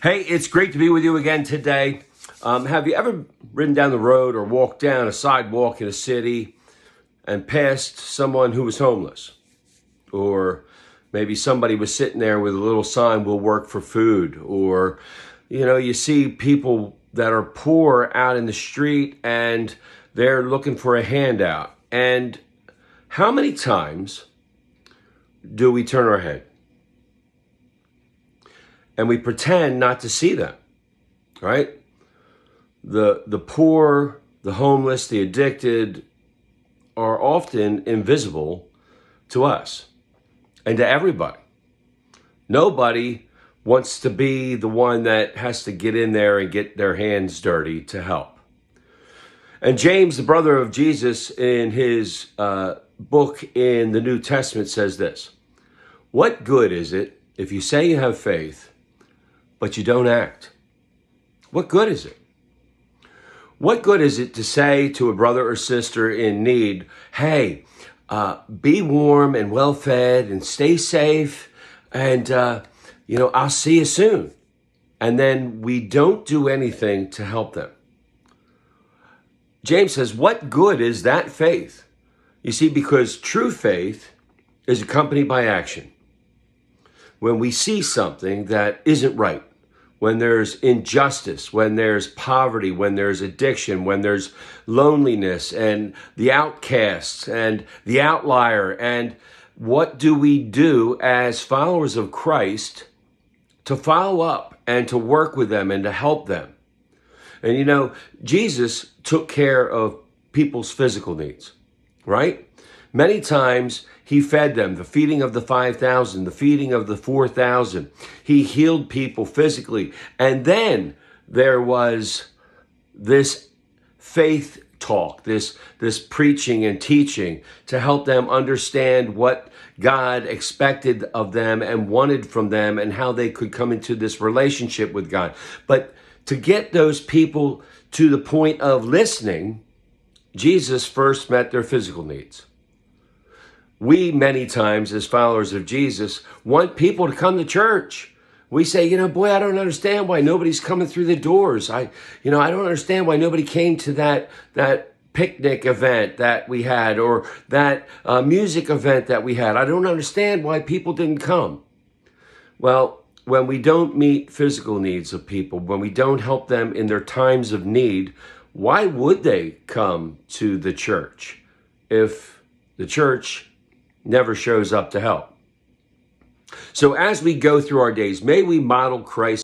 Hey, it's great to be with you again today. Have you ever ridden down the road or walked down a sidewalk in a city and passed someone who was homeless? Or maybe somebody was sitting there with a little sign, "We'll work for food." Or, you see people that are poor out in the street and they're looking for a handout. And how many times do we turn our head and we pretend not to see them, right? The poor, the homeless, the addicted are often invisible to us and to everybody. Nobody wants to be the one that has to get in there and get their hands dirty to help. And James, the brother of Jesus, in his book in the New Testament says this: "What good is it if you say you have faith, but you don't act?" What good is it? What good is it to say to a brother or sister in need, "Hey, be warm and well fed and stay safe, and I'll see you soon," and then we don't do anything to help them? James says, what good is that faith? You see, because true faith is accompanied by action. When we see something that isn't right, when there's injustice, when there's poverty, when there's addiction, when there's loneliness and the outcasts and the outlier, and what do we do as followers of Christ to follow up and to work with them and to help them? And Jesus took care of people's physical needs, right? Many times he fed them, the feeding of the 5,000, the feeding of the 4,000. He healed people physically. And then there was this faith talk, this preaching and teaching to help them understand what God expected of them and wanted from them and how they could come into this relationship with God. But to get those people to the point of listening, Jesus first met their physical needs. We, many times as followers of Jesus, want people to come to church. We say, boy, I don't understand why nobody's coming through the doors. I don't understand why nobody came to that picnic event that we had, or that music event that we had. I don't understand why people didn't come. Well, when we don't meet physical needs of people, when we don't help them in their times of need, why would they come to the church if the church never shows up to help? So as we go through our days, may we model Christ